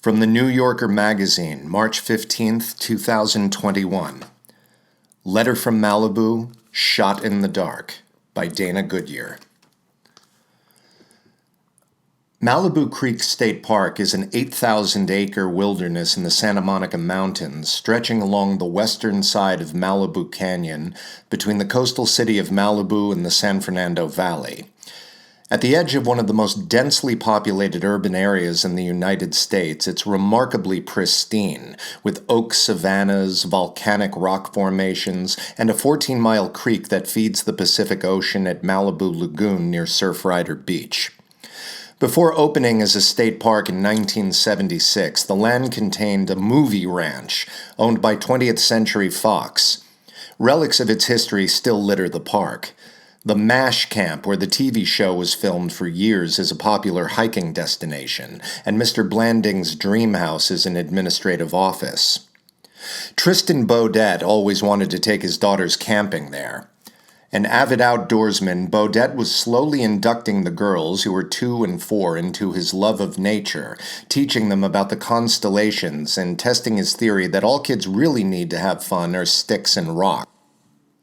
From the New Yorker magazine, March 15th, 2021. Letter from Malibu, Shot in the Dark, by Dana Goodyear. Malibu Creek State Park is an 8,000-acre wilderness in the Santa Monica Mountains, stretching along the western side of Malibu Canyon between the coastal city of Malibu and the San Fernando Valley. At the edge of one of the most densely populated urban areas in the United States, it's remarkably pristine, with oak savannas, volcanic rock formations, and a 14-mile creek that feeds the Pacific Ocean at Malibu Lagoon near Surfrider Beach. Before opening as a state park in 1976, the land contained a movie ranch owned by 20th Century Fox. Relics of its history still litter the park. The MASH camp, where the TV show was filmed for years, is a popular hiking destination, and Mr. Blanding's dream house is an administrative office. Tristan Beaudet always wanted to take his daughters camping there. An avid outdoorsman, Beaudet was slowly inducting the girls, who were 2 and 4, into his love of nature, teaching them about the constellations and testing his theory that all kids really need to have fun are sticks and rocks.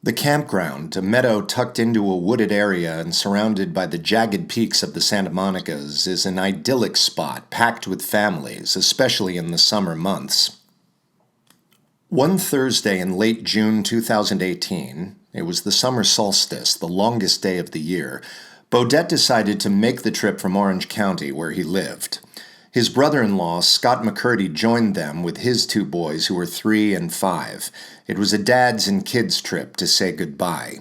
The campground, a meadow tucked into a wooded area and surrounded by the jagged peaks of the Santa Monicas, is an idyllic spot packed with families, especially in the summer months. One Thursday in late June 2018, it was the summer solstice, the longest day of the year, Beaudet decided to make the trip from Orange County, where he lived. His brother-in-law, Scott McCurdy, joined them with his 2 boys, who were 3 and 5. It was a dads and kids trip to say goodbye.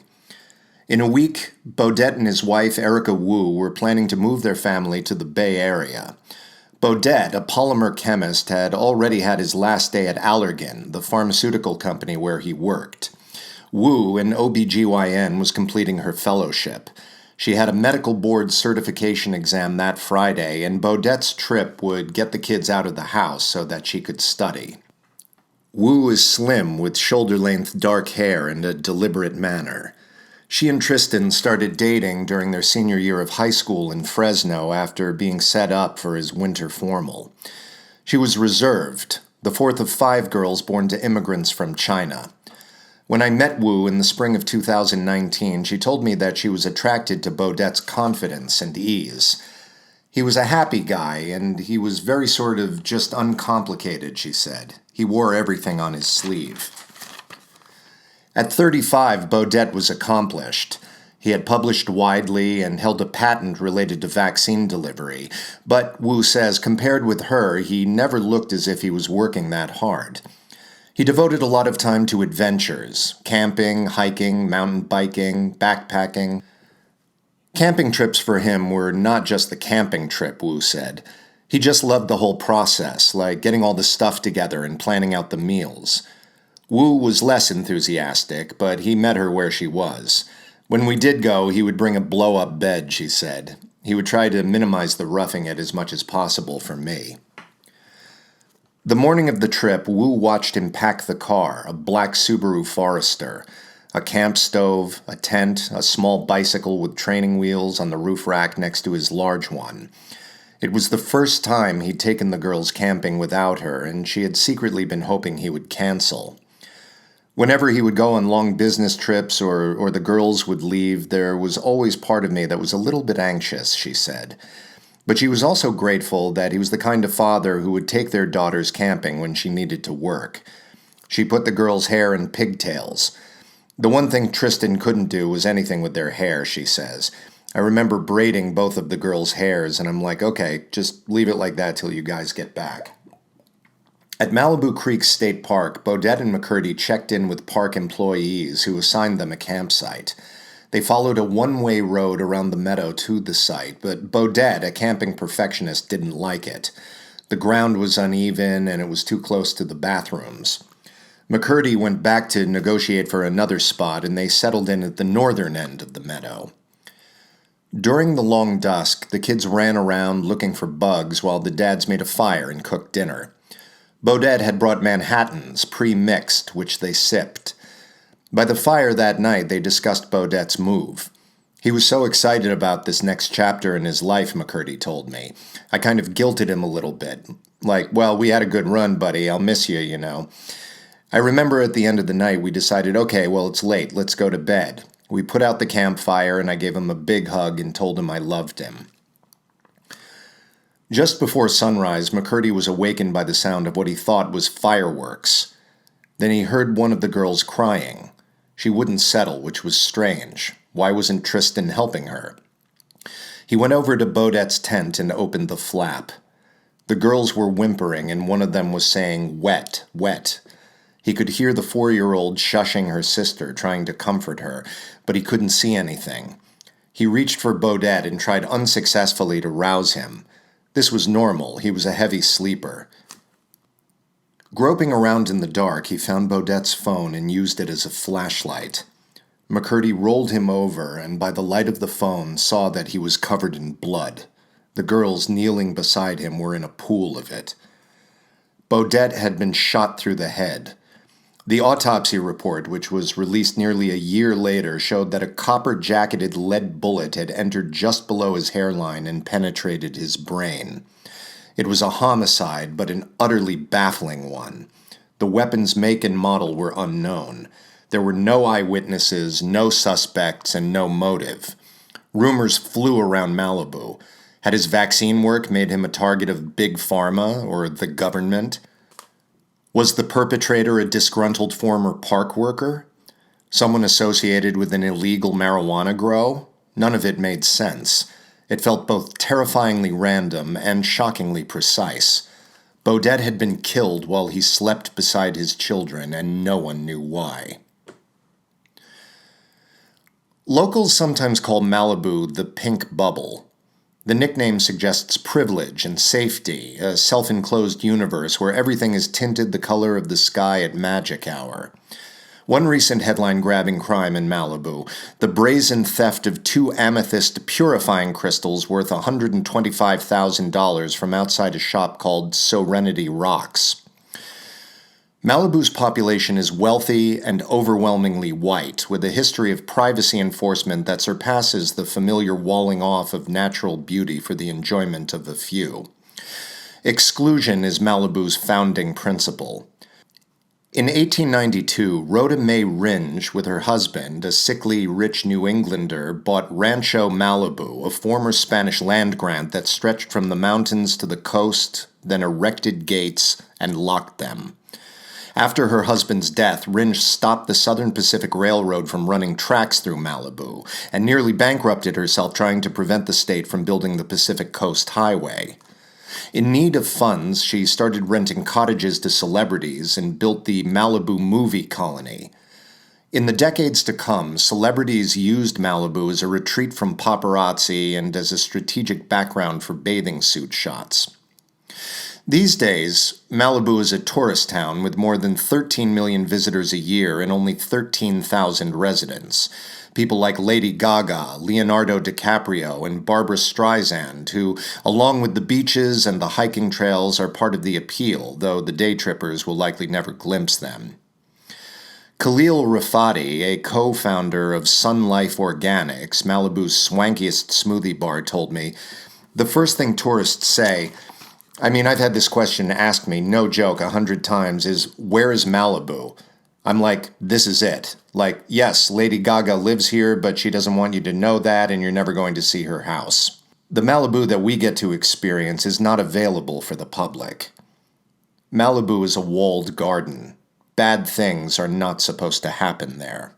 In a week, Beaudet and his wife, Erica Wu, were planning to move their family to the Bay Area. Beaudet, a polymer chemist, had already had his last day at Allergan, the pharmaceutical company where he worked. Wu, an OBGYN, was completing her fellowship. She had a medical board certification exam that Friday, and Beaudet's trip would get the kids out of the house so that she could study. Wu is slim, with shoulder-length dark hair and a deliberate manner. She and Tristan started dating during their senior year of high school in Fresno after being set up for his winter formal. She was reserved, the 4th of 5 girls born to immigrants from China. When I met Wu in the spring of 2019, she told me that she was attracted to Beaudet's confidence and ease. He was a happy guy, and he was very sort of just uncomplicated, she said. He wore everything on his sleeve. At 35, Beaudet was accomplished. He had published widely and held a patent related to vaccine delivery, but Wu says compared with her, he never looked as if he was working that hard. He devoted a lot of time to adventures, camping, hiking, mountain biking, backpacking. Camping trips for him were not just the camping trip, Wu said. He just loved the whole process, like getting all the stuff together and planning out the meals. Wu was less enthusiastic, but he met her where she was. When we did go, he would bring a blow-up bed, she said. He would try to minimize the roughing it as much as possible for me. The morning of the trip, Wu watched him pack the car, a black Subaru Forester, a camp stove, a tent, a small bicycle with training wheels on the roof rack next to his large one. It was the first time he'd taken the girls camping without her, and she had secretly been hoping he would cancel. Whenever he would go on long business trips or the girls would leave, there was always part of me that was a little bit anxious, she said. But she was also grateful that he was the kind of father who would take their daughters camping when she needed to work. She put the girls' hair in pigtails. The one thing Tristan couldn't do was anything with their hair, she says. I remember braiding both of the girls' hairs, and I'm like, okay, just leave it like that till you guys get back. At Malibu Creek State Park, Beaudet and McCurdy checked in with park employees who assigned them a campsite. They followed a one-way road around the meadow to the site, but Beaudet, a camping perfectionist, didn't like it. The ground was uneven, and it was too close to the bathrooms. McCurdy went back to negotiate for another spot, and they settled in at the northern end of the meadow. During the long dusk, the kids ran around looking for bugs while the dads made a fire and cooked dinner. Beaudet had brought Manhattans, pre-mixed, which they sipped. By the fire that night, they discussed Beaudet's move. He was so excited about this next chapter in his life, McCurdy told me. I kind of guilted him a little bit. Like, well, we had a good run, buddy. I'll miss you, you know. I remember at the end of the night we decided, okay, well, it's late. Let's go to bed. We put out the campfire and I gave him a big hug and told him I loved him. Just before sunrise, McCurdy was awakened by the sound of what he thought was fireworks. Then he heard one of the girls crying. She wouldn't settle, which was strange. Why wasn't Tristan helping her? He went over to Bodette's tent and opened the flap. The girls were whimpering, and one of them was saying, "Wet, wet." He could hear the 4-year-old shushing her sister, trying to comfort her, but he couldn't see anything. He reached for Bodette and tried unsuccessfully to rouse him. This was normal. He was a heavy sleeper. Groping around in the dark, he found Bodette's phone and used it as a flashlight. McCurdy rolled him over, and by the light of the phone saw that he was covered in blood. The girls kneeling beside him were in a pool of it. Bodette had been shot through the head. The autopsy report, which was released nearly a year later, showed that a copper-jacketed lead bullet had entered just below his hairline and penetrated his brain. It was a homicide, but an utterly baffling one. The weapon's make and model were unknown. There were no eyewitnesses, no suspects, and no motive. Rumors flew around Malibu. Had his vaccine work made him a target of Big Pharma or the government? Was the perpetrator a disgruntled former park worker? Someone associated with an illegal marijuana grow? None of it made sense. It felt both terrifyingly random and shockingly precise. Bodette had been killed while he slept beside his children, and no one knew why. Locals sometimes call Malibu the Pink Bubble. The nickname suggests privilege and safety, a self-enclosed universe where everything is tinted the color of the sky at magic hour. One recent headline-grabbing crime in Malibu, the brazen theft of 2 amethyst purifying crystals worth $125,000 from outside a shop called Serenity Rocks. Malibu's population is wealthy and overwhelmingly white, with a history of privacy enforcement that surpasses the familiar walling off of natural beauty for the enjoyment of a few. Exclusion is Malibu's founding principle. In 1892, Rhoda May Ringe, with her husband, a sickly, rich New Englander, bought Rancho Malibu, a former Spanish land grant that stretched from the mountains to the coast, then erected gates and locked them. After her husband's death, Ringe stopped the Southern Pacific Railroad from running tracks through Malibu and nearly bankrupted herself trying to prevent the state from building the Pacific Coast Highway. In need of funds, she started renting cottages to celebrities and built the Malibu Movie Colony. In the decades to come, celebrities used Malibu as a retreat from paparazzi and as a strategic background for bathing suit shots. These days, Malibu is a tourist town with more than 13 million visitors a year and only 13,000 residents. People like Lady Gaga, Leonardo DiCaprio, and Barbra Streisand, who, along with the beaches and the hiking trails, are part of the appeal, though the day trippers will likely never glimpse them. Khalil Rafati, a co-founder of Sun Life Organics, Malibu's swankiest smoothie bar, told me, "The first thing tourists say, I've had this question asked me, no joke, 100 times, is, where is Malibu? I'm like, this is it. Like, yes, Lady Gaga lives here, but she doesn't want you to know that, and you're never going to see her house. The Malibu that we get to experience is not available for the public. Malibu is a walled garden. Bad things are not supposed to happen there."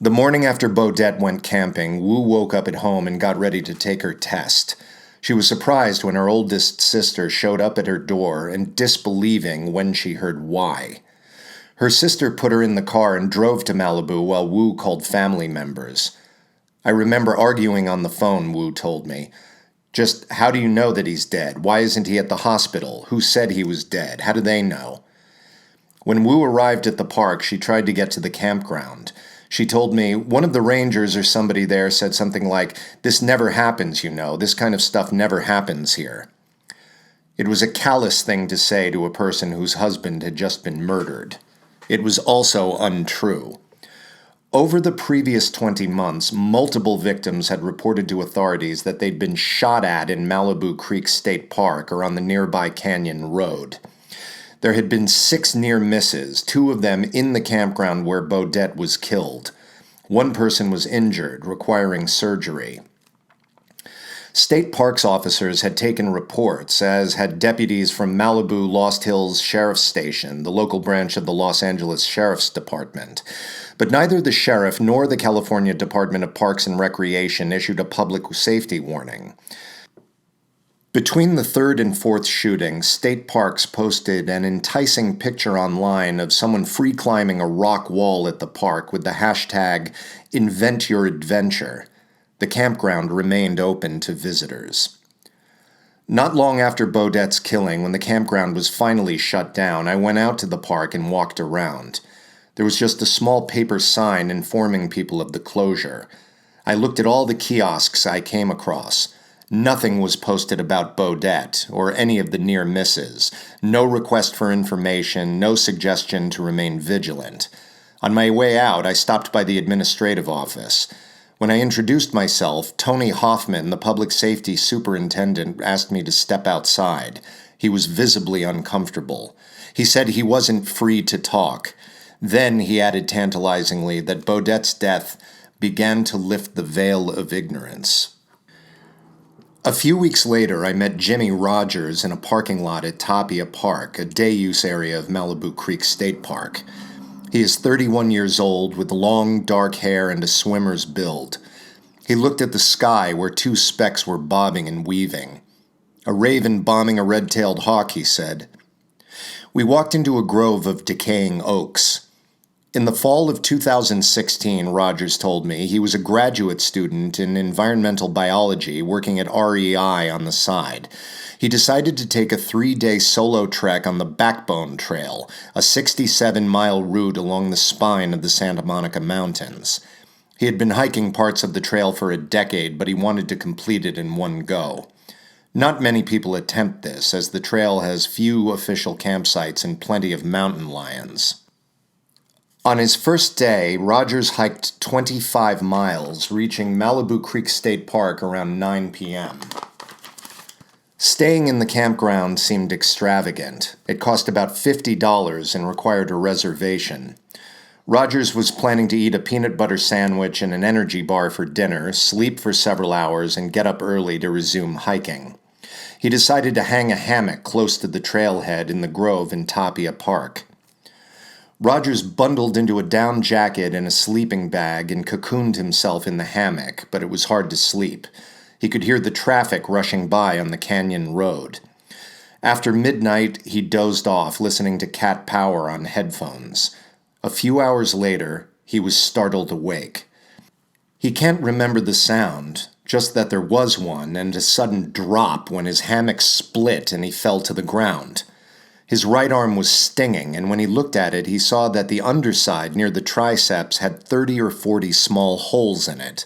The morning after Bodette went camping, Wu woke up at home and got ready to take her test. She was surprised when her oldest sister showed up at her door and disbelieving when she heard why. Her sister put her in the car and drove to Malibu while Wu called family members. "I remember arguing on the phone," Wu told me. "Just, how do you know that he's dead? Why isn't he at the hospital? Who said he was dead? How do they know?" When Wu arrived at the park, she tried to get to the campground. She told me, "One of the rangers or somebody there said something like, 'This never happens, you know. This kind of stuff never happens here.'" It was a callous thing to say to a person whose husband had just been murdered. It was also untrue. Over the previous 20 months, multiple victims had reported to authorities that they'd been shot at in Malibu Creek State Park or on the nearby Canyon Road. There had been 6 near misses, 2 of them in the campground where Bodette was killed. One person was injured, requiring surgery. State Parks officers had taken reports, as had deputies from Malibu Lost Hills Sheriff's Station, the local branch of the Los Angeles Sheriff's Department. But neither the sheriff nor the California Department of Parks and Recreation issued a public safety warning. Between the third and fourth shooting, State Parks posted an enticing picture online of someone free climbing a rock wall at the park with the hashtag #InventYourAdventure. The campground remained open to visitors. Not long after Bodette's killing, when the campground was finally shut down, I went out to the park and walked around. There was just a small paper sign informing people of the closure. I looked at all the kiosks I came across. Nothing was posted about Bodette or any of the near misses. No request for information, no suggestion to remain vigilant. On my way out, I stopped by the administrative office. When I introduced myself, Tony Hoffman, the public safety superintendent, asked me to step outside. He was visibly uncomfortable. He said he wasn't free to talk. Then he added tantalizingly that Bodette's death began to lift the veil of ignorance. A few weeks later, I met Jimmy Rogers in a parking lot at Tapia Park, a day-use area of Malibu Creek State Park. He is 31 years old, with long, dark hair and a swimmer's build. He looked at the sky where 2 specks were bobbing and weaving. "A raven bombing a red-tailed hawk," he said. We walked into a grove of decaying oaks. In the fall of 2016, Rogers told me, he was a graduate student in environmental biology working at REI on the side. He decided to take a 3-day solo trek on the Backbone Trail, a 67-mile route along the spine of the Santa Monica Mountains. He had been hiking parts of the trail for a decade, but he wanted to complete it in one go. Not many people attempt this, as the trail has few official campsites and plenty of mountain lions. On his first day, Rogers hiked 25 miles, reaching Malibu Creek State Park around 9 p.m. Staying in the campground seemed extravagant. It cost about $50 and required a reservation. Rogers was planning to eat a peanut butter sandwich and an energy bar for dinner, sleep for several hours, and get up early to resume hiking. He decided to hang a hammock close to the trailhead in the grove in Tapia Park. Rogers bundled into a down jacket and a sleeping bag and cocooned himself in the hammock, but it was hard to sleep. He could hear the traffic rushing by on the Canyon Road. After midnight, he dozed off, listening to Cat Power on headphones. A few hours later, he was startled awake. He can't remember the sound, just that there was one and a sudden drop when his hammock split and he fell to the ground. His right arm was stinging, and when he looked at it, he saw that the underside near the triceps had 30 or 40 small holes in it.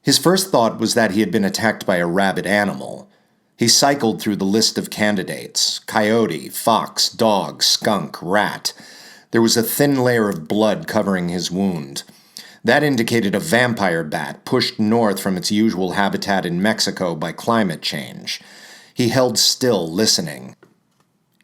His first thought was that he had been attacked by a rabid animal. He cycled through the list of candidates: coyote, fox, dog, skunk, rat. There was a thin layer of blood covering his wound. That indicated a vampire bat pushed north from its usual habitat in Mexico by climate change. He held still, listening.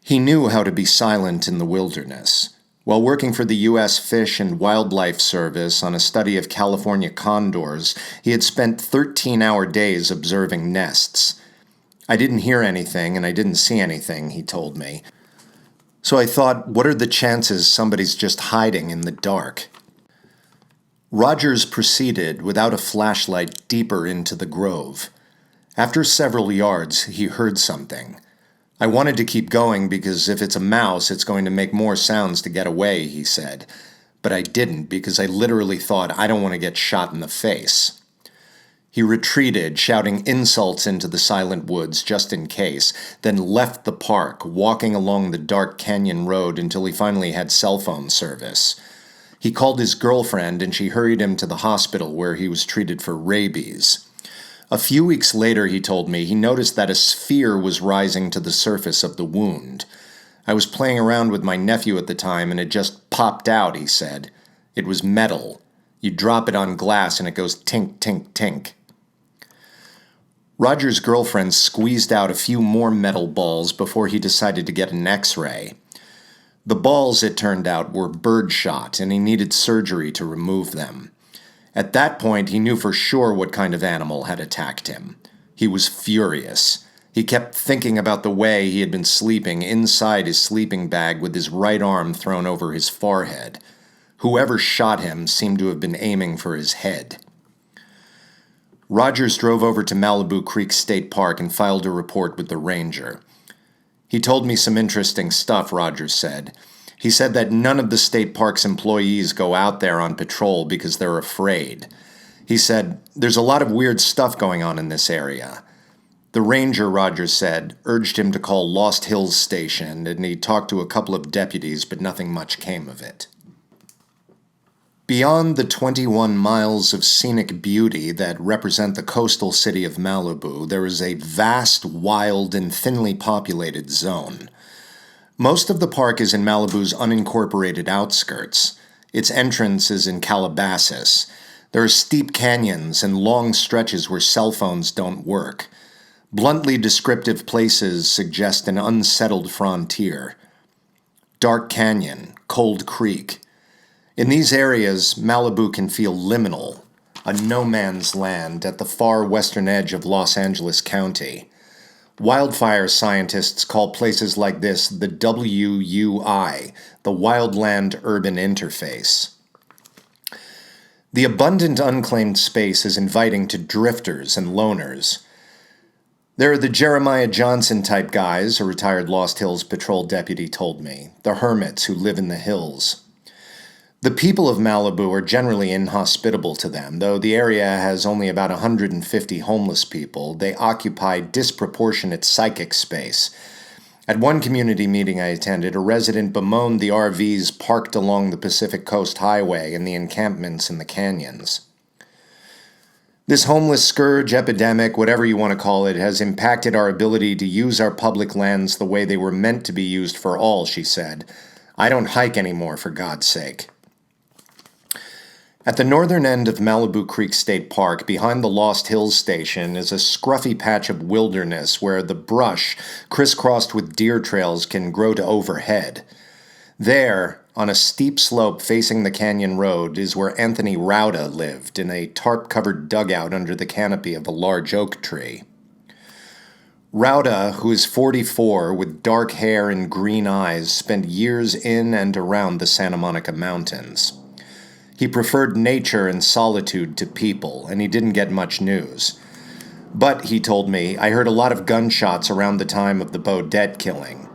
He knew how to be silent in the wilderness. While working for the U.S. Fish and Wildlife Service on a study of California condors, he had spent 13-hour days observing nests. "I didn't hear anything and I didn't see anything," he told me. So I thought, what are the chances somebody's just hiding in the dark? Rogers proceeded, without a flashlight, deeper into the grove. After several yards, he heard something. "I wanted to keep going because if it's a mouse, it's going to make more sounds to get away," he said. But I didn't because I literally thought, I don't want to get shot in the face. He retreated, shouting insults into the silent woods just in case, then left the park, walking along the dark canyon road until he finally had cell phone service. He called his girlfriend and she hurried him to the hospital where he was treated for rabies. A few weeks later, he told me, he noticed that a sphere was rising to the surface of the wound. "I was playing around with my nephew at the time and it just popped out," he said. It was metal. You drop it on glass and it goes tink, tink, tink. Roger's girlfriend squeezed out a few more metal balls before he decided to get an X-ray. The balls, it turned out, were birdshot, and he needed surgery to remove them. At that point, he knew for sure what kind of animal had attacked him. He was furious. He kept thinking about the way he had been sleeping inside his sleeping bag with his right arm thrown over his forehead. Whoever shot him seemed to have been aiming for his head. Rogers drove over to Malibu Creek State Park and filed a report with the ranger. He told me some interesting stuff, Rogers said. He said that none of the state park's employees go out there on patrol because they're afraid. He said, "There's a lot of weird stuff going on in this area." The ranger, Rogers said, urged him to call Lost Hills Station, and he talked to a couple of deputies, but nothing much came of it. Beyond the 21 miles of scenic beauty that represent the coastal city of Malibu, there is a vast, wild, and thinly populated zone. Most of the park is in Malibu's unincorporated outskirts. Its entrance is in Calabasas. There are steep canyons and long stretches where cell phones don't work. Bluntly descriptive places suggest an unsettled frontier. Dark Canyon, Cold Creek. In these areas, Malibu can feel liminal, a no-man's land at the far western edge of Los Angeles County. Wildfire scientists call places like this the WUI, the Wildland Urban Interface. The abundant unclaimed space is inviting to drifters and loners. There are the Jeremiah Johnson-type guys, a retired Lost Hills patrol deputy told me, the hermits who live in the hills. The people of Malibu are generally inhospitable to them. Though the area has only about 150 homeless people, they occupy disproportionate psychic space. At one community meeting I attended, a resident bemoaned the RVs parked along the Pacific Coast Highway and the encampments in the canyons. This homeless scourge, epidemic, whatever you want to call it, has impacted our ability to use our public lands the way they were meant to be used for all, she said. I don't hike anymore, for God's sake. At the northern end of Malibu Creek State Park, behind the Lost Hills Station, is a scruffy patch of wilderness where the brush, crisscrossed with deer trails, can grow to overhead. There, on a steep slope facing the canyon road, is where Anthony Rauda lived, in a tarp-covered dugout under the canopy of a large oak tree. Rauda, who is 44, with dark hair and green eyes, spent years in and around the Santa Monica Mountains. He preferred nature and solitude to people, and he didn't get much news. But, he told me, I heard a lot of gunshots around the time of the Bodette killing.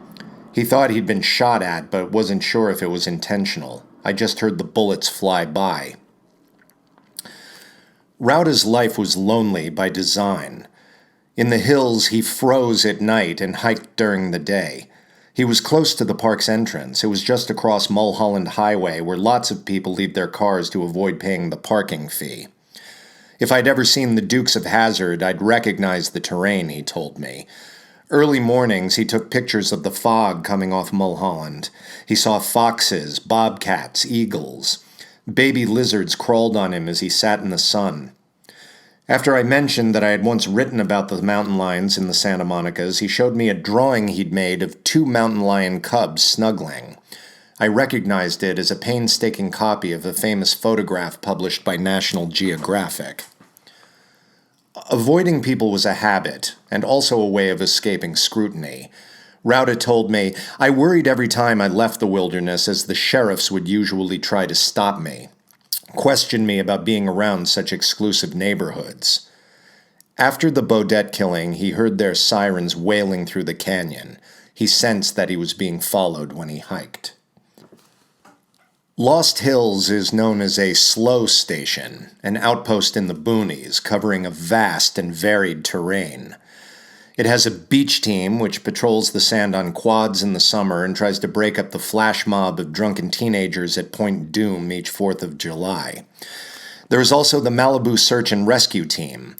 He thought he'd been shot at, but wasn't sure if it was intentional. I just heard the bullets fly by. Rauda's life was lonely by design. In the hills, he froze at night and hiked during the day. He was close to the park's entrance. It was just across Mulholland Highway, where lots of people leave their cars to avoid paying the parking fee. If I'd ever seen the Dukes of Hazzard, I'd recognize the terrain, he told me. Early mornings, he took pictures of the fog coming off Mulholland. He saw foxes, bobcats, eagles. Baby lizards crawled on him as he sat in the sun. After I mentioned that I had once written about the mountain lions in the Santa Monicas, he showed me a drawing he'd made of 2 mountain lion cubs snuggling. I recognized it as a painstaking copy of a famous photograph published by National Geographic. Avoiding people was a habit, and also a way of escaping scrutiny. Rauda told me, I worried every time I left the wilderness as the sheriffs would usually try to stop me. Questioned me about being around such exclusive neighborhoods. After the Bodette killing, he heard their sirens wailing through the canyon. He sensed that he was being followed when he hiked. Lost Hills is known as a slow station, an outpost in the boonies covering a vast and varied terrain. It has a beach team which patrols the sand on quads in the summer and tries to break up the flash mob of drunken teenagers at Point Doom each 4th of July. There is also the Malibu Search and Rescue Team.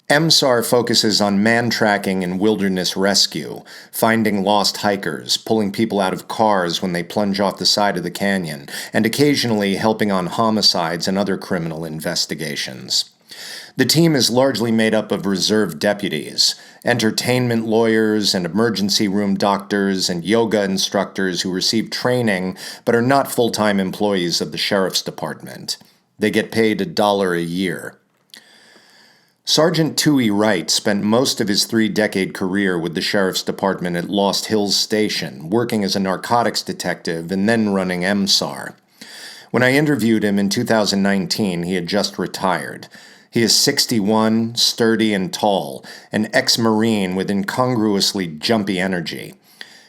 MSAR focuses on man-tracking and wilderness rescue, finding lost hikers, pulling people out of cars when they plunge off the side of the canyon, and occasionally helping on homicides and other criminal investigations. The team is largely made up of reserve deputies, entertainment lawyers and emergency room doctors and yoga instructors who receive training but are not full-time employees of the sheriff's department. They get paid $1 a year. Sergeant Tui Wright spent most of his 3-decade career with the Sheriff's Department at Lost Hills Station, working as a narcotics detective and then running MSAR. When I interviewed him in 2019, he had just retired. He is 61, sturdy and tall, an ex-Marine with incongruously jumpy energy.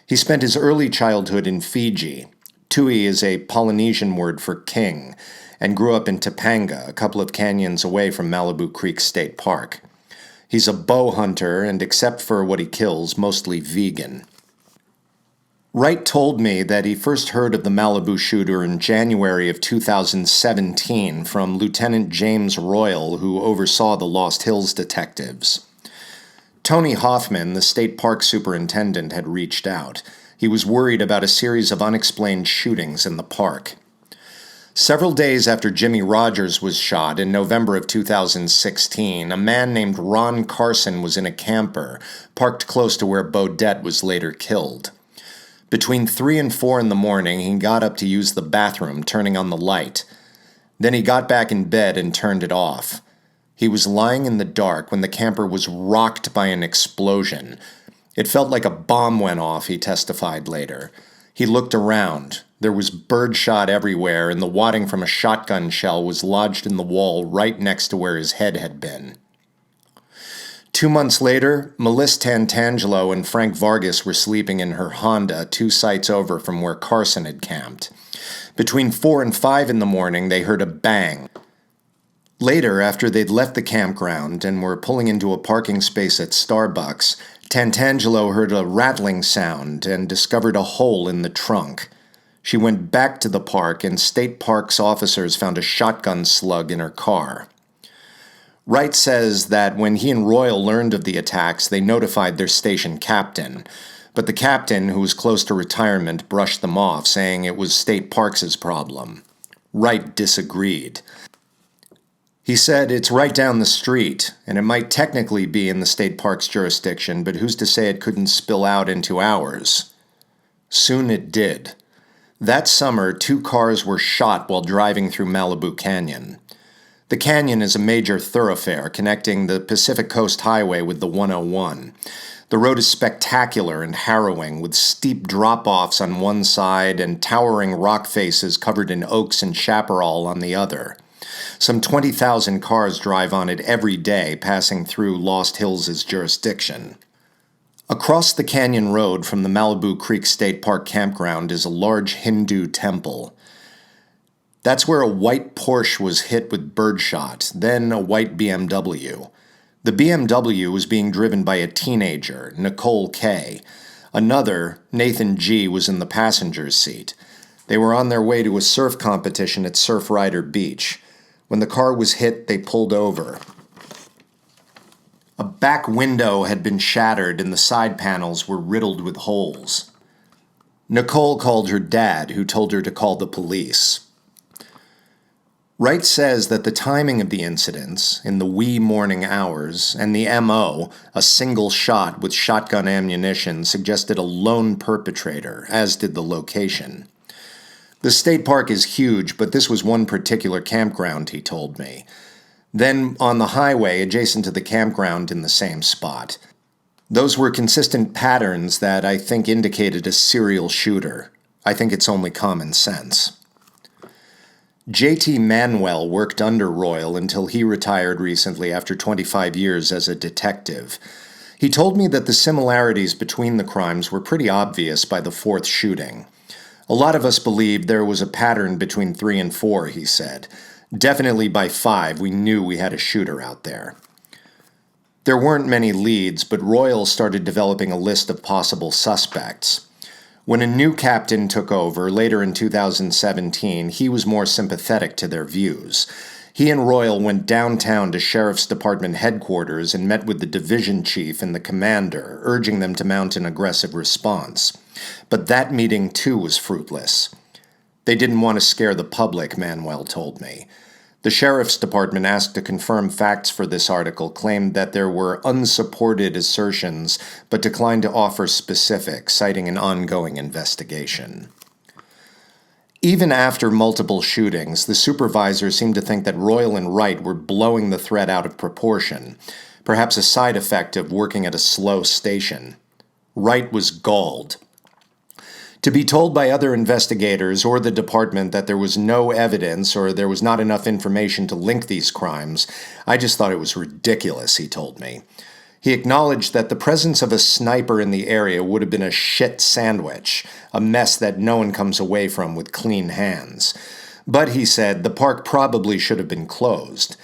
He spent his early childhood in Fiji. Tui is a Polynesian word for king, and grew up in Topanga, a couple of canyons away from Malibu Creek State Park. He's a bow hunter and, except for what he kills, mostly vegan. Wright told me that he first heard of the Malibu shooter in January of 2017 from Lieutenant James Royal, who oversaw the Lost Hills detectives. Tony Hoffman, the state park superintendent, had reached out. He was worried about a series of unexplained shootings in the park. Several days after Jimmy Rogers was shot in November of 2016, a man named Ron Carson was in a camper, parked close to where Bodette was later killed. Between 3 and 4 in the morning, he got up to use the bathroom, turning on the light. Then he got back in bed and turned it off. He was lying in the dark when the camper was rocked by an explosion. It felt like a bomb went off, he testified later. He looked around. There was birdshot everywhere, and the wadding from a shotgun shell was lodged in the wall right next to where his head had been. 2 months later, Melissa Tantangelo and Frank Vargas were sleeping in her Honda 2 sites over from where Carson had camped. Between 4 and 5 in the morning, they heard a bang. Later, after they'd left the campground and were pulling into a parking space at Starbucks, Tantangelo heard a rattling sound and discovered a hole in the trunk. She went back to the park, and state parks officers found a shotgun slug in her car. Wright says that when he and Royal learned of the attacks, they notified their station captain. But the captain, who was close to retirement, brushed them off, saying it was state parks' problem. Wright disagreed. He said it's right down the street, and it might technically be in the state park's jurisdiction, but who's to say it couldn't spill out into ours? Soon it did. That summer, 2 cars were shot while driving through Malibu Canyon. The canyon is a major thoroughfare connecting the Pacific Coast Highway with the 101. The road is spectacular and harrowing, with steep drop-offs on one side and towering rock faces covered in oaks and chaparral on the other. Some 20,000 cars drive on it every day, passing through Lost Hills' jurisdiction. Across the canyon road from the Malibu Creek State Park campground is a large Hindu temple. That's where a white Porsche was hit with birdshot, then a white BMW. The BMW was being driven by a teenager, Nicole K. Another, Nathan G., was in the passenger's seat. They were on their way to a surf competition at Surf Rider Beach. When the car was hit, they pulled over. A back window had been shattered and the side panels were riddled with holes. Nicole called her dad, who told her to call the police. Wright says that the timing of the incidents, in the wee morning hours, and the M.O., a single shot with shotgun ammunition, suggested a lone perpetrator, as did the location. The state park is huge, but this was one particular campground, he told me. Then on the highway adjacent to the campground in the same spot. Those were consistent patterns that I think indicated a serial shooter. I think it's only common sense. J.T. Manuel worked under Royal until he retired recently after 25 years as a detective. He told me that the similarities between the crimes were pretty obvious by the 4th shooting. A lot of us believed there was a pattern between 3 and 4, he said. Definitely by 5, we knew we had a shooter out there. There weren't many leads, but Royal started developing a list of possible suspects. When a new captain took over, later in 2017, he was more sympathetic to their views. He and Royal went downtown to Sheriff's Department headquarters and met with the division chief and the commander, urging them to mount an aggressive response. But that meeting, too, was fruitless. They didn't want to scare the public, Manuel told me. The Sheriff's Department, asked to confirm facts for this article, claimed that there were unsupported assertions, but declined to offer specifics, citing an ongoing investigation. Even after multiple shootings, the supervisor seemed to think that Royal and Wright were blowing the threat out of proportion, perhaps a side effect of working at a slow station. Wright was galled. To be told by other investigators or the department that there was no evidence or there was not enough information to link these crimes, I just thought it was ridiculous, he told me. He acknowledged that the presence of a sniper in the area would have been a shit sandwich, a mess that no one comes away from with clean hands. But, he said, the park probably should have been closed.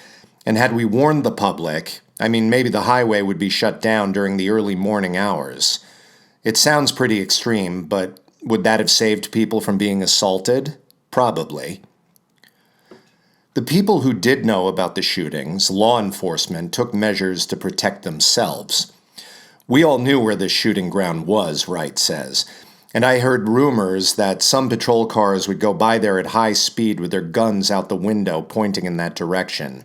And had we warned the public, maybe the highway would be shut down during the early morning hours. It sounds pretty extreme, but would that have saved people from being assaulted? Probably. The people who did know about the shootings, law enforcement, took measures to protect themselves. We all knew where the shooting ground was, Wright says, and I heard rumors that some patrol cars would go by there at high speed with their guns out the window pointing in that direction.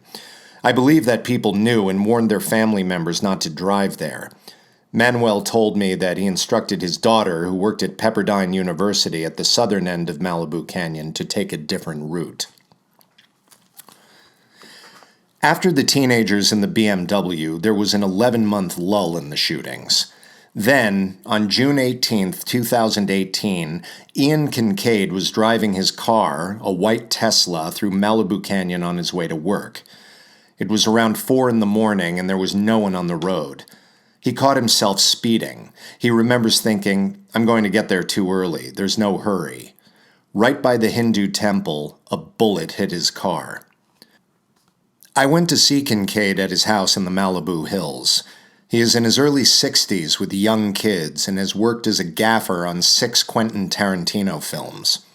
I believe that people knew and warned their family members not to drive there. Manuel told me that he instructed his daughter, who worked at Pepperdine University at the southern end of Malibu Canyon, to take a different route. After the teenagers in the BMW, there was an 11-month lull in the shootings. Then, on June 18, 2018, Ian Kincaid was driving his car, a white Tesla, through Malibu Canyon on his way to work. It was around 4 in the morning and there was no one on the road. He caught himself speeding. He remembers thinking, I'm going to get there too early. There's no hurry. Right by the Hindu temple, a bullet hit his car. I went to see Kincaid at his house in the Malibu Hills. He is in his early 60s with young kids and has worked as a gaffer on 6 Quentin Tarantino films.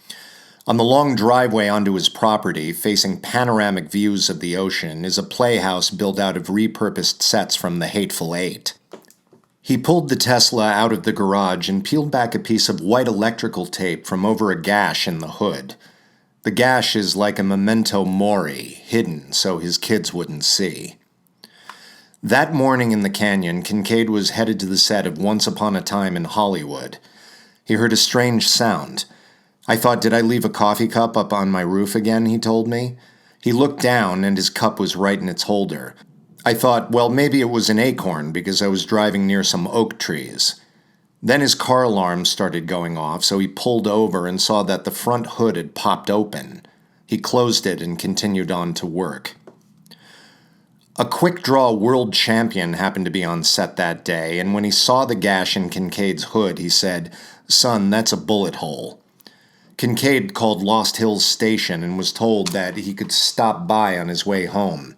On the long driveway onto his property, facing panoramic views of the ocean, is a playhouse built out of repurposed sets from The Hateful Eight. He pulled the Tesla out of the garage and peeled back a piece of white electrical tape from over a gash in the hood. The gash is like a memento mori, hidden so his kids wouldn't see. That morning in the canyon, Kincaid was headed to the set of Once Upon a Time in Hollywood. He heard a strange sound. I thought, did I leave a coffee cup up on my roof again, he told me. He looked down and his cup was right in its holder. I thought, well, maybe it was an acorn because I was driving near some oak trees. Then his car alarm started going off, so he pulled over and saw that the front hood had popped open. He closed it and continued on to work. A quick-draw world champion happened to be on set that day, and when he saw the gash in Kincaid's hood, he said, "Son, that's a bullet hole." Kincaid called Lost Hills Station and was told that he could stop by on his way home.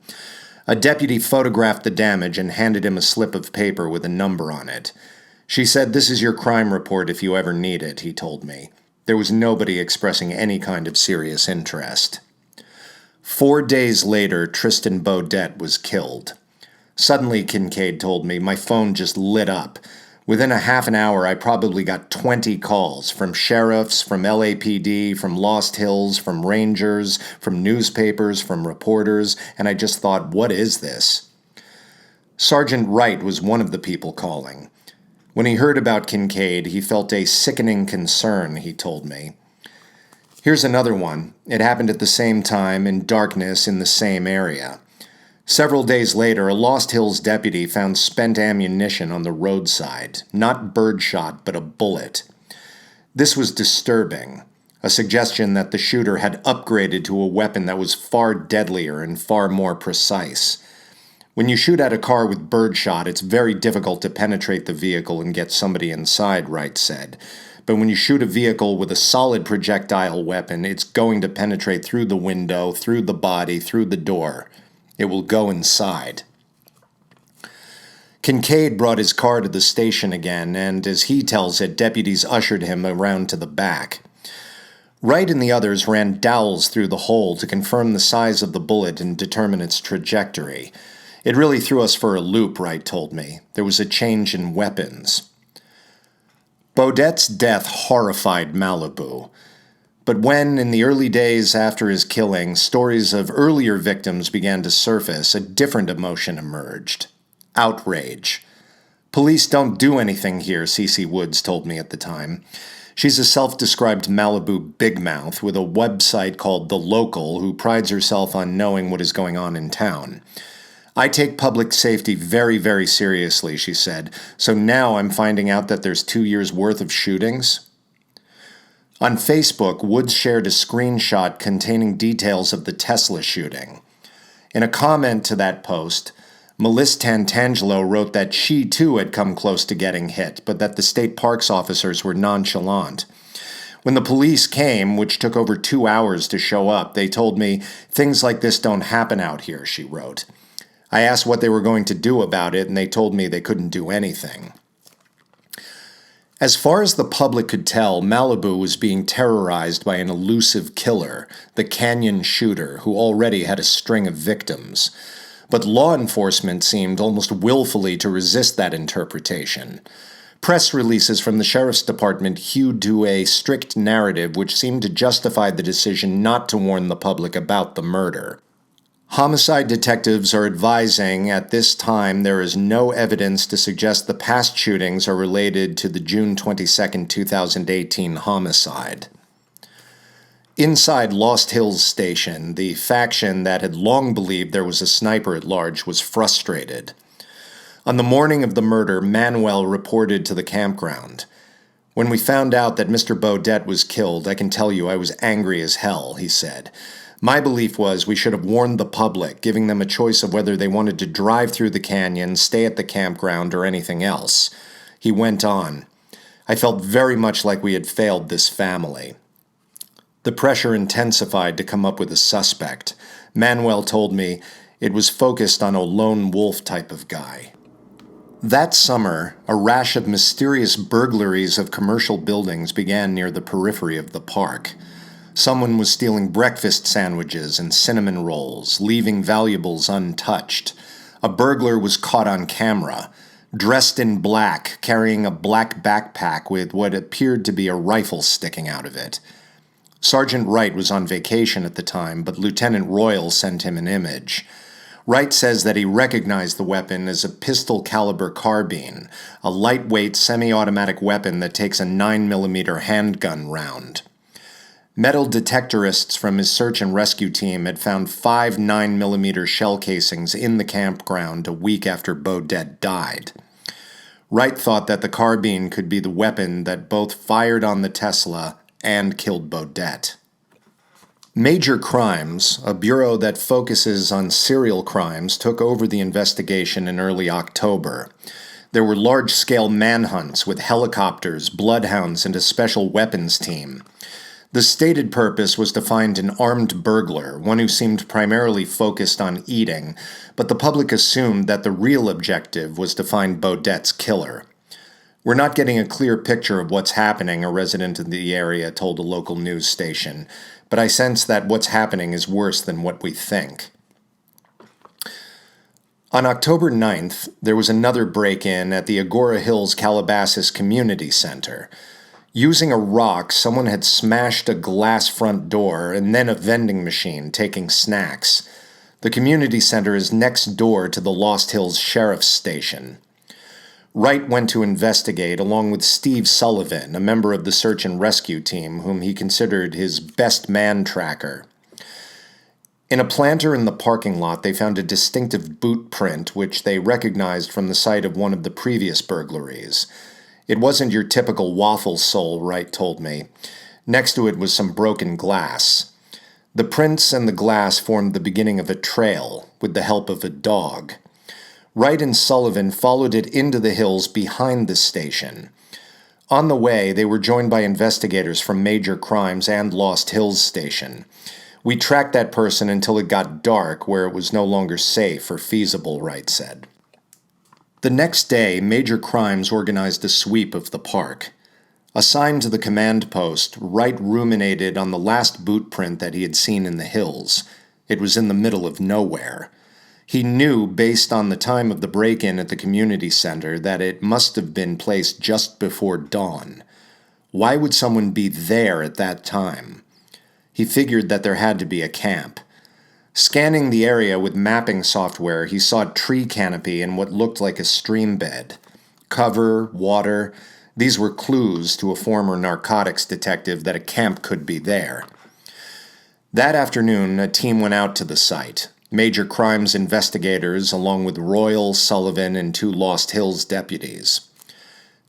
A deputy photographed the damage and handed him a slip of paper with a number on it. She said, "This is your crime report if you ever need it," he told me. There was nobody expressing any kind of serious interest. 4 days later, Tristan Beaudet was killed. Suddenly, Kincaid told me, my phone just lit up. Within a half an hour, I probably got 20 calls from sheriffs, from LAPD, from Lost Hills, from rangers, from newspapers, from reporters, and I just thought, what is this? Sergeant Wright was one of the people calling. When he heard about Kincaid, he felt a sickening concern, he told me. Here's another one. It happened at the same time, in darkness, in the same area. Several days later, a Lost Hills deputy found spent ammunition on the roadside. Not birdshot, but a bullet. This was disturbing, a suggestion that the shooter had upgraded to a weapon that was far deadlier and far more precise. When you shoot at a car with birdshot, it's very difficult to penetrate the vehicle and get somebody inside, Wright said. But when you shoot a vehicle with a solid projectile weapon, it's going to penetrate through the window, through the body, through the door. It will go inside. Kincaid brought his car to the station again, and as he tells it, deputies ushered him around to the back. Wright and the others ran dowels through the hole to confirm the size of the bullet and determine its trajectory. It really threw us for a loop, Wright told me. There was a change in weapons. Beaudet's death horrified Malibu. But when, in the early days after his killing, stories of earlier victims began to surface, a different emotion emerged. Outrage. Police don't do anything here, Cece Woods told me at the time. She's a self-described Malibu big mouth with a website called The Local who prides herself on knowing what is going on in town. I take public safety very, very seriously, she said, so now I'm finding out that there's 2 years' worth of shootings. On Facebook, Woods shared a screenshot containing details of the Tesla shooting. In a comment to that post, Melissa Tantangelo wrote that she too had come close to getting hit, but that the state parks officers were nonchalant. When the police came, which took over 2 hours to show up, they told me, "Things like this don't happen out here," she wrote. I asked what they were going to do about it, and they told me they couldn't do anything. As far as the public could tell, Malibu was being terrorized by an elusive killer, the Canyon Shooter, who already had a string of victims. But law enforcement seemed almost willfully to resist that interpretation. Press releases from the sheriff's department hewed to a strict narrative which seemed to justify the decision not to warn the public about the murder. Homicide detectives are advising at this time there is no evidence to suggest the past shootings are related to the June 22, 2018 homicide. Inside Lost Hills Station, the faction that had long believed there was a sniper at large was frustrated. On the morning of the murder, Manuel reported to the campground. "When we found out that Mr. Beaudet was killed, I can tell you I was angry as hell," he said. "My belief was we should have warned the public, giving them a choice of whether they wanted to drive through the canyon, stay at the campground, or anything else." He went on, "I felt very much like we had failed this family." The pressure intensified to come up with a suspect. Manuel told me it was focused on a lone wolf type of guy. That summer, a rash of mysterious burglaries of commercial buildings began near the periphery of the park. Someone was stealing breakfast sandwiches and cinnamon rolls, leaving valuables untouched. A burglar was caught on camera, dressed in black, carrying a black backpack with what appeared to be a rifle sticking out of it. Sergeant Wright was on vacation at the time, but Lieutenant Royal sent him an image. Wright says that he recognized the weapon as a pistol-caliber carbine, a lightweight semi-automatic weapon that takes a 9mm handgun round. Metal detectorists from his search and rescue team had found 5 9mm shell casings in the campground a week after Beaudet died. Wright thought that the carbine could be the weapon that both fired on the Tesla and killed Beaudet. Major Crimes, a bureau that focuses on serial crimes, took over the investigation in early October. There were large-scale manhunts with helicopters, bloodhounds, and a special weapons team. The stated purpose was to find an armed burglar, one who seemed primarily focused on eating, but the public assumed that the real objective was to find Beaudet's killer. "We're not getting a clear picture of what's happening," a resident in the area told a local news station, "but I sense that what's happening is worse than what we think." On October 9th, there was another break-in at the Agora Hills Calabasas Community Center. Using a rock, someone had smashed a glass front door and then a vending machine, taking snacks. The community center is next door to the Lost Hills Sheriff's Station. Wright went to investigate along with Steve Sullivan, a member of the search and rescue team, whom he considered his best man tracker. In a planter in the parking lot, they found a distinctive boot print, which they recognized from the site of one of the previous burglaries. It wasn't your typical waffle sole, Wright told me. Next to it was some broken glass. The prints and the glass formed the beginning of a trail, with the help of a dog. Wright and Sullivan followed it into the hills behind the station. On the way, they were joined by investigators from Major Crimes and Lost Hills Station. "We tracked that person until it got dark, where it was no longer safe or feasible," Wright said. The next day, Major Crimes organized a sweep of the park. Assigned to the command post, Wright ruminated on the last boot print that he had seen in the hills. It was in the middle of nowhere. He knew, based on the time of the break-in at the community center, that it must have been placed just before dawn. Why would someone be there at that time? He figured that there had to be a camp. Scanning the area with mapping software, he saw tree canopy and what looked like a stream bed. Cover, water, these were clues to a former narcotics detective that a camp could be there. That afternoon, a team went out to the site. Major crimes investigators, along with Royal, Sullivan, and 2 Lost Hills deputies.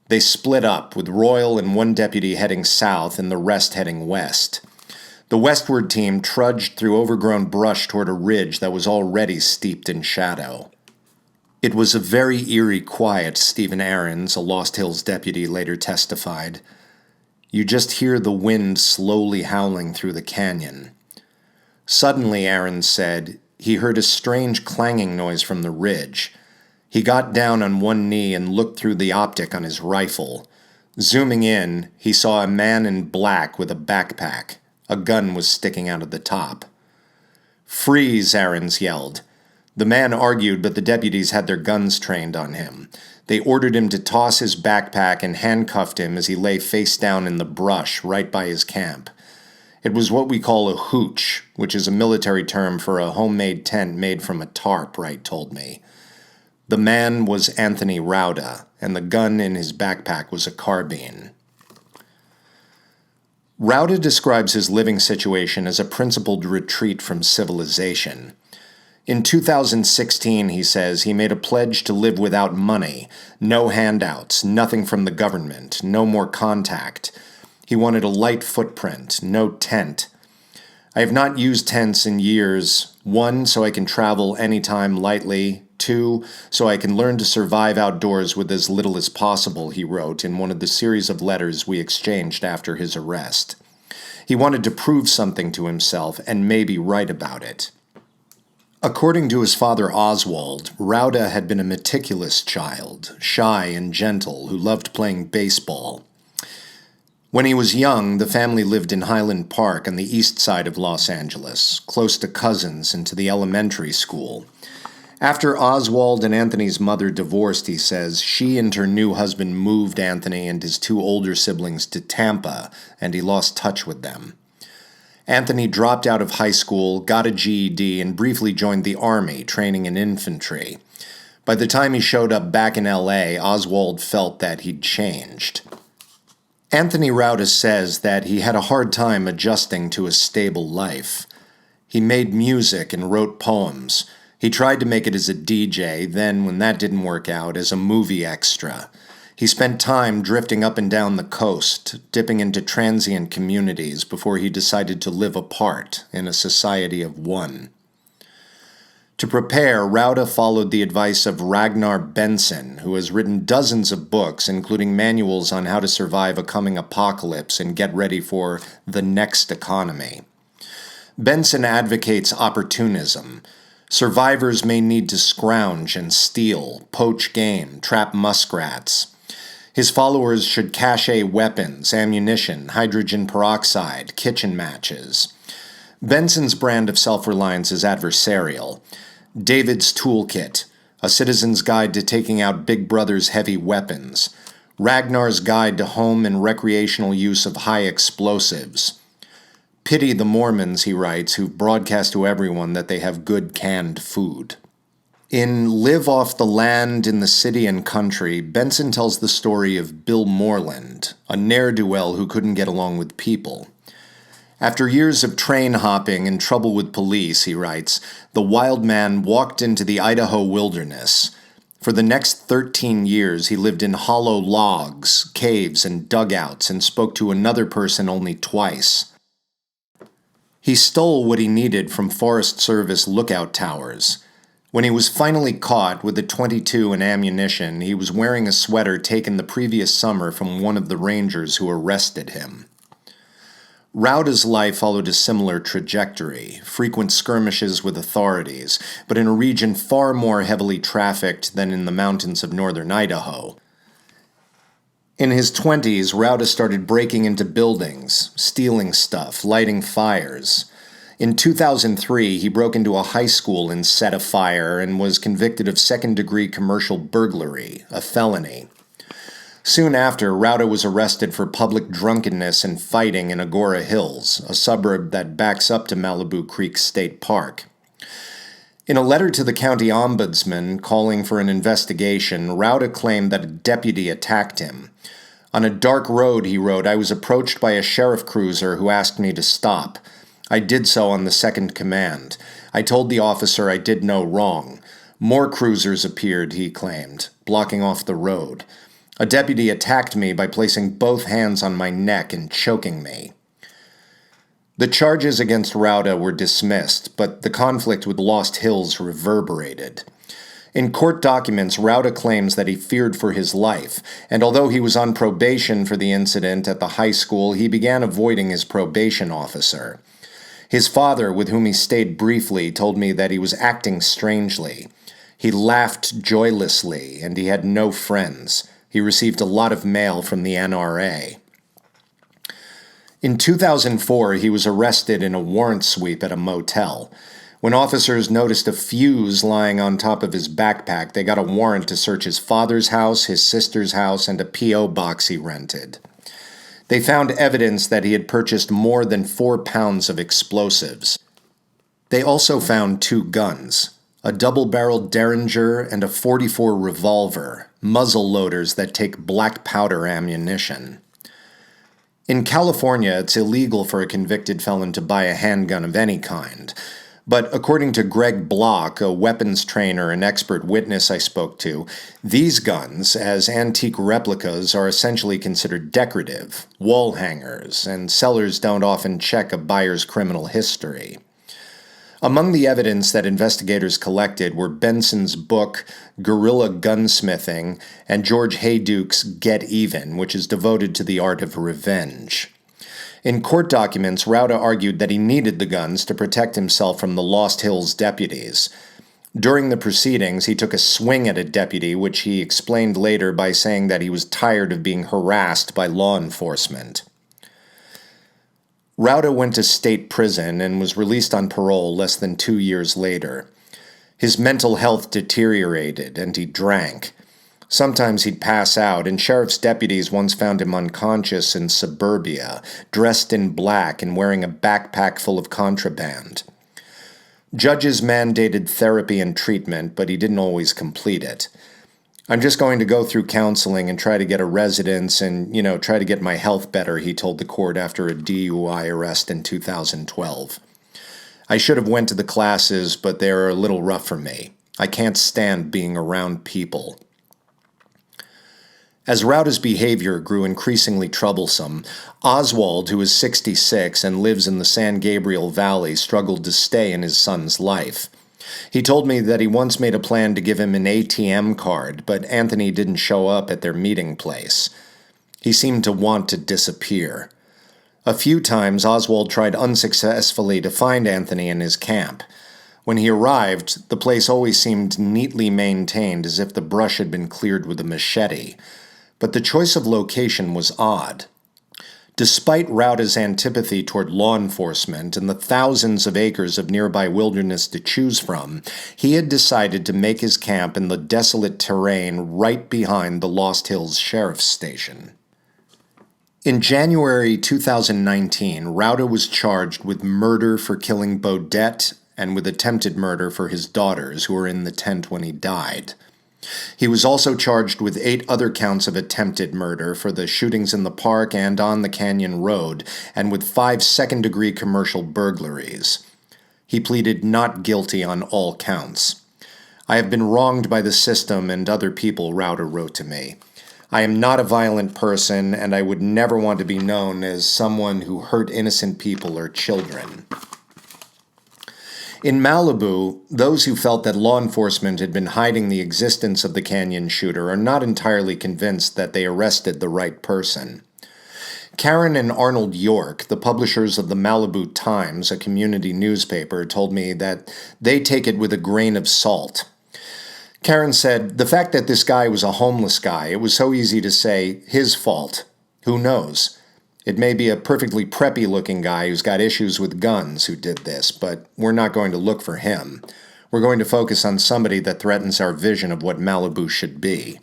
They split up, with Royal and 1 deputy heading south and the rest heading west. The westward team trudged through overgrown brush toward a ridge that was already steeped in shadow. It was a very eerie quiet, Stephen Aarons, a Lost Hills deputy, later testified. You just hear the wind slowly howling through the canyon. Suddenly, Aarons said, he heard a strange clanging noise from the ridge. He got down on one knee and looked through the optic on his rifle. Zooming in, he saw a man in black with a backpack. A gun was sticking out of the top. "Freeze," Aarons yelled. The man argued, but the deputies had their guns trained on him. They ordered him to toss his backpack and handcuffed him as he lay face down in the brush right by his camp. It was what we call a hooch, which is a military term for a homemade tent made from a tarp, Wright told me. The man was Anthony Rauda, and the gun in his backpack was a carbine. Rauda describes his living situation as a principled retreat from civilization. In 2016, he says, he made a pledge to live without money, no handouts, nothing from the government, no more contact. He wanted a light footprint, no tent. I have not used tents in years. 1, so I can travel anytime lightly. 2, so I can learn to survive outdoors with as little as possible, he wrote in one of the series of letters we exchanged after his arrest. He wanted to prove something to himself and maybe write about it. According to his father Oswald, Rauda had been a meticulous child, shy and gentle, who loved playing baseball. When he was young, the family lived in Highland Park on the east side of Los Angeles, close to cousins and to the elementary school. After Oswald and Anthony's mother divorced, he says, she and her new husband moved Anthony and his 2 older siblings to Tampa, and he lost touch with them. Anthony dropped out of high school, got a GED, and briefly joined the Army, training in infantry. By the time he showed up back in L.A., Oswald felt that he'd changed. Anthony Rauda says that he had a hard time adjusting to a stable life. He made music and wrote poems. He tried to make it as a DJ, then, when that didn't work out, as a movie extra. He spent time drifting up and down the coast, dipping into transient communities before he decided to live apart in a society of 1. To prepare, Rauda followed the advice of Ragnar Benson, who has written dozens of books, including manuals on how to survive a coming apocalypse and get ready for the next economy. Benson advocates opportunism. Survivors may need to scrounge and steal, poach game, trap muskrats. His followers should cache weapons, ammunition, hydrogen peroxide, kitchen matches. Benson's brand of self-reliance is adversarial. David's Toolkit, A Citizen's Guide to Taking Out Big Brother's Heavy Weapons. Ragnar's Guide to Home and Recreational Use of High Explosives. Pity the Mormons, he writes, who broadcast to everyone that they have good canned food. In Live Off the Land in the City and Country, Benson tells the story of Bill Moreland, a ne'er-do-well who couldn't get along with people. After years of train hopping and trouble with police, he writes, the wild man walked into the Idaho wilderness. For the next 13 years, he lived in hollow logs, caves, and dugouts, and spoke to another person only twice. He stole what he needed from Forest Service lookout towers. When he was finally caught with a .22 and ammunition, he was wearing a sweater taken the previous summer from one of the rangers who arrested him. Rauda's life followed a similar trajectory, frequent skirmishes with authorities, but in a region far more heavily trafficked than in the mountains of northern Idaho. In his 20s, Rauda started breaking into buildings, stealing stuff, lighting fires. In 2003, he broke into a high school and set a fire and was convicted of second-degree commercial burglary, a felony. Soon after, Rauda was arrested for public drunkenness and fighting in Agora Hills, a suburb that backs up to Malibu Creek State Park. In a letter to the county ombudsman calling for an investigation, Rauda claimed that a deputy attacked him. On a dark road, he wrote, "I was approached by a sheriff cruiser who asked me to stop. I did so on the second command. I told the officer I did no wrong. More cruisers appeared," he claimed, blocking off the road. "A deputy attacked me by placing both hands on my neck and choking me." The charges against Rauda were dismissed, but the conflict with Lost Hills reverberated. In court documents, Rauda claims that he feared for his life, and although he was on probation for the incident at the high school, he began avoiding his probation officer. His father, with whom he stayed briefly, told me that he was acting strangely. He laughed joylessly, and he had no friends. He received a lot of mail from the NRA. In 2004, he was arrested in a warrant sweep at a motel. When officers noticed a fuse lying on top of his backpack, they got a warrant to search his father's house, his sister's house, and a P.O. box he rented. They found evidence that he had purchased more than 4 pounds of explosives. They also found 2 guns, a double-barreled Derringer and a .44 revolver, muzzle loaders that take black powder ammunition. In California, it's illegal for a convicted felon to buy a handgun of any kind. But according to Greg Block, a weapons trainer and expert witness I spoke to, these guns, as antique replicas, are essentially considered decorative, wall hangers, and sellers don't often check a buyer's criminal history. Among the evidence that investigators collected were Benson's book, Guerrilla Gunsmithing, and George Hayduke's Get Even, which is devoted to the art of revenge. In court documents, Rauda argued that he needed the guns to protect himself from the Lost Hills deputies. During the proceedings, he took a swing at a deputy, which he explained later by saying that he was tired of being harassed by law enforcement. Rauda went to state prison and was released on parole less than 2 years later. His mental health deteriorated, and he drank. Sometimes he'd pass out, and sheriff's deputies once found him unconscious in suburbia, dressed in black and wearing a backpack full of contraband. Judges mandated therapy and treatment, but he didn't always complete it. "I'm just going to go through counseling and try to get a residence and, try to get my health better," he told the court after a DUI arrest in 2012. "I should have went to the classes, but they're a little rough for me. I can't stand being around people." As Rauda's behavior grew increasingly troublesome, Oswald, who is 66 and lives in the San Gabriel Valley, struggled to stay in his son's life. He told me that he once made a plan to give him an ATM card, but Anthony didn't show up at their meeting place. He seemed to want to disappear. A few times, Oswald tried unsuccessfully to find Anthony in his camp. When he arrived, the place always seemed neatly maintained, as if the brush had been cleared with a machete. But the choice of location was odd. Despite Rauda's antipathy toward law enforcement and the thousands of acres of nearby wilderness to choose from, he had decided to make his camp in the desolate terrain right behind the Lost Hills Sheriff's Station. In January 2019, Rauda was charged with murder for killing Bodette and with attempted murder for his daughters, who were in the tent when he died. He was also charged with 8 other counts of attempted murder for the shootings in the park and on the Canyon Road, and with 5 second-degree commercial burglaries. He pleaded not guilty on all counts. "I have been wronged by the system and other people," Rauda wrote to me. "I am not a violent person, and I would never want to be known as someone who hurt innocent people or children." In Malibu, those who felt that law enforcement had been hiding the existence of the Canyon shooter are not entirely convinced that they arrested the right person. Karen and Arnold York, the publishers of the Malibu Times, a community newspaper, told me that they take it with a grain of salt. Karen said, "The fact that this guy was a homeless guy, it was so easy to say, his fault. Who knows? It may be a perfectly preppy-looking guy who's got issues with guns who did this, but we're not going to look for him. We're going to focus on somebody that threatens our vision of what Malibu should be."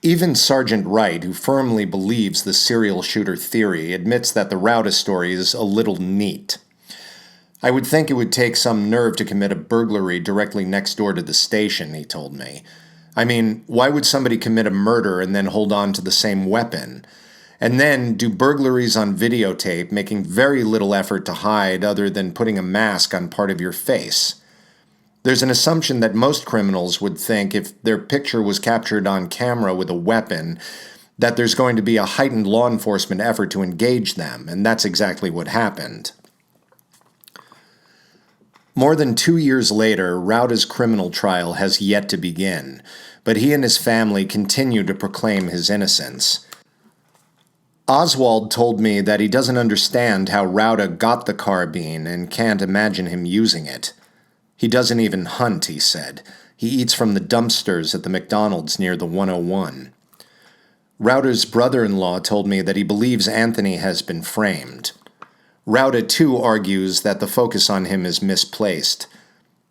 Even Sergeant Wright, who firmly believes the serial shooter theory, admits that the Rauda story is a little neat. "I would think it would take some nerve to commit a burglary directly next door to the station," he told me. "I mean, why would somebody commit a murder and then hold on to the same weapon? And then do burglaries on videotape, making very little effort to hide other than putting a mask on part of your face? There's an assumption that most criminals would think if their picture was captured on camera with a weapon, that there's going to be a heightened law enforcement effort to engage them, and that's exactly what happened." More than 2 years later, Rauda's criminal trial has yet to begin, but he and his family continue to proclaim his innocence. Oswald told me that he doesn't understand how Rauda got the carbine and can't imagine him using it. He doesn't even hunt, he said. He eats from the dumpsters at the McDonald's near the 101. Rauda's brother-in-law told me that he believes Anthony has been framed. Rauda, too, argues that the focus on him is misplaced.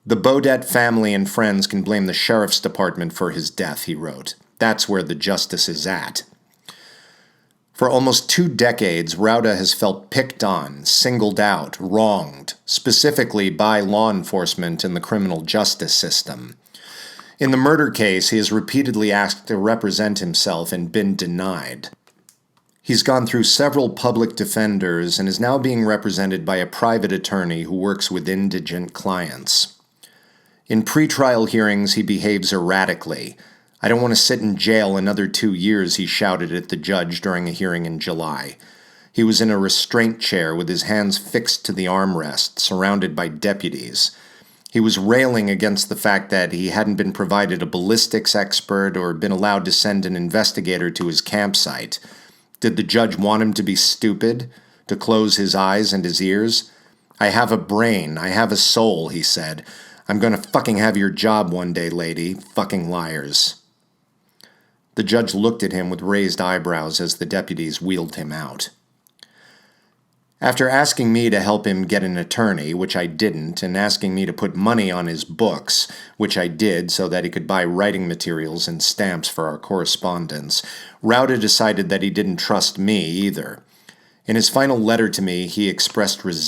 "The Beaudet family and friends can blame the sheriff's department for his death," he wrote. "That's where the justice is at." For almost 2 decades, Rauda has felt picked on, singled out, wronged, specifically by law enforcement and the criminal justice system. In the murder case, he has repeatedly asked to represent himself and been denied. He's gone through several public defenders and is now being represented by a private attorney who works with indigent clients. In pretrial hearings, he behaves erratically. "I don't want to sit in jail another 2 years," he shouted at the judge during a hearing in July. He was in a restraint chair with his hands fixed to the armrest, surrounded by deputies. He was railing against the fact that he hadn't been provided a ballistics expert or been allowed to send an investigator to his campsite. Did the judge want him to be stupid? To close his eyes and his ears? "I have a brain. I have a soul," he said. "I'm going to fucking have your job one day, lady. Fucking liars." The judge looked at him with raised eyebrows as the deputies wheeled him out. After asking me to help him get an attorney, which I didn't, and asking me to put money on his books, which I did so that he could buy writing materials and stamps for our correspondence, Rauda decided that he didn't trust me either. In his final letter to me, he expressed resentment.